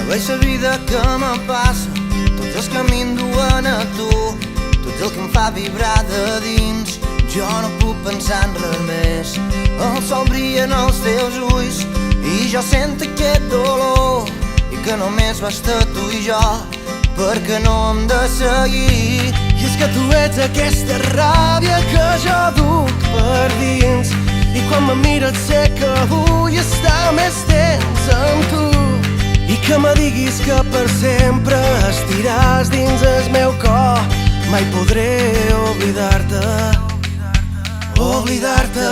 veig la vida que me passa, tots els que m'induen a tu, tot el que em fa vibrar de dins. Jo no puc pensar en res més. El sol brilla en els teus ulls i jo sento aquest dolor, i que només basta tu i jo perquè no hem de seguir. I és que tu ets aquesta ràbia que jo duc per dins, i quan me mires sé que vull estar més temps amb tu, i que me diguis que per sempre estiràs dins el meu cor. Mai podré oblidar-te, oblidar-te.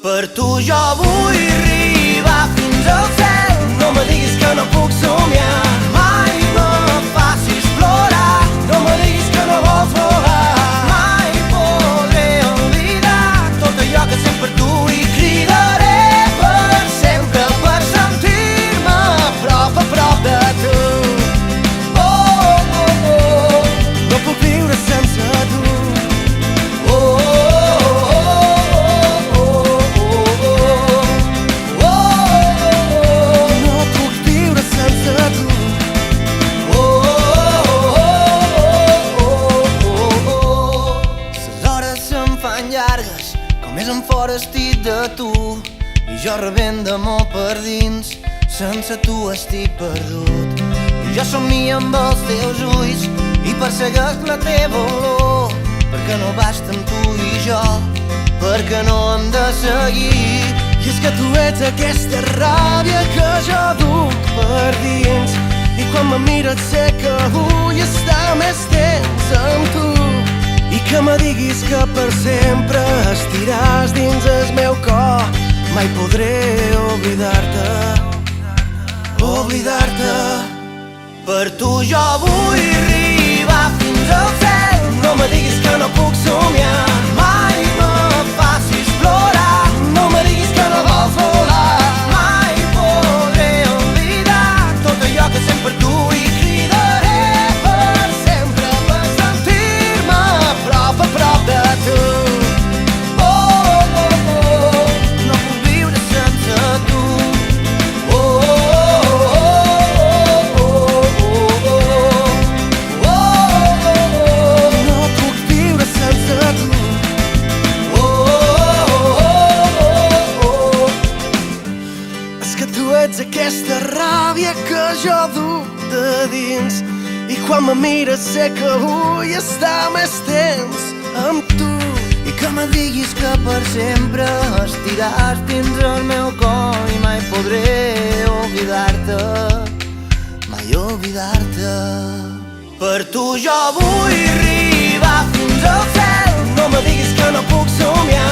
Per tu jo vull arribar fins al cel, no me diguis que no puc somiar. Mai me facis plorar, no me diguis que no vols volar. Mai podré oblidar tot allò que sent per tu, i cridaré per sempre per sentir-me a prop de tu. Oh, oh, oh, no puc viure sense tu. Més em fora estic de tu, i jo rebent d'amor per dins. Sense tu estic perdut, i jo somio amb els teus ulls i persegueix la teva olor, perquè no basta amb tu i jo, perquè no hem de seguir. I és que tu ets aquesta ràbia que jo duc per dins, i quan me mires sé que vull estar més temps amb tu, i que me diguis que per sempre estiràs dins el meu cor. Mai podré oblidar-te, oblidar-te. Per tu jo vull arribar fins al cel, no me diguis que no puc somiar. Mai me facis plorar, no me diguis que no vols volar. Mai podré oblidar tot allò que sent per tu, i cridaré per sempre per sentir-me a prop de tu. Oh, oh, oh, no puc viure sense tu. Oh, oh, oh, oh, oh, oh, oh, no puc viure sense tu. Oh, oh, oh, oh. És que tu ets aquesta ràbia que jo duc de dins, i quan me mires sé que vull estar més temps amb tu, i que me diguis que per sempre estiràs dins el meu cor, i mai podré oblidar-te, mai oblidar-te. Per tu jo vull arribar fins al cel, no me diguis que no puc somiar.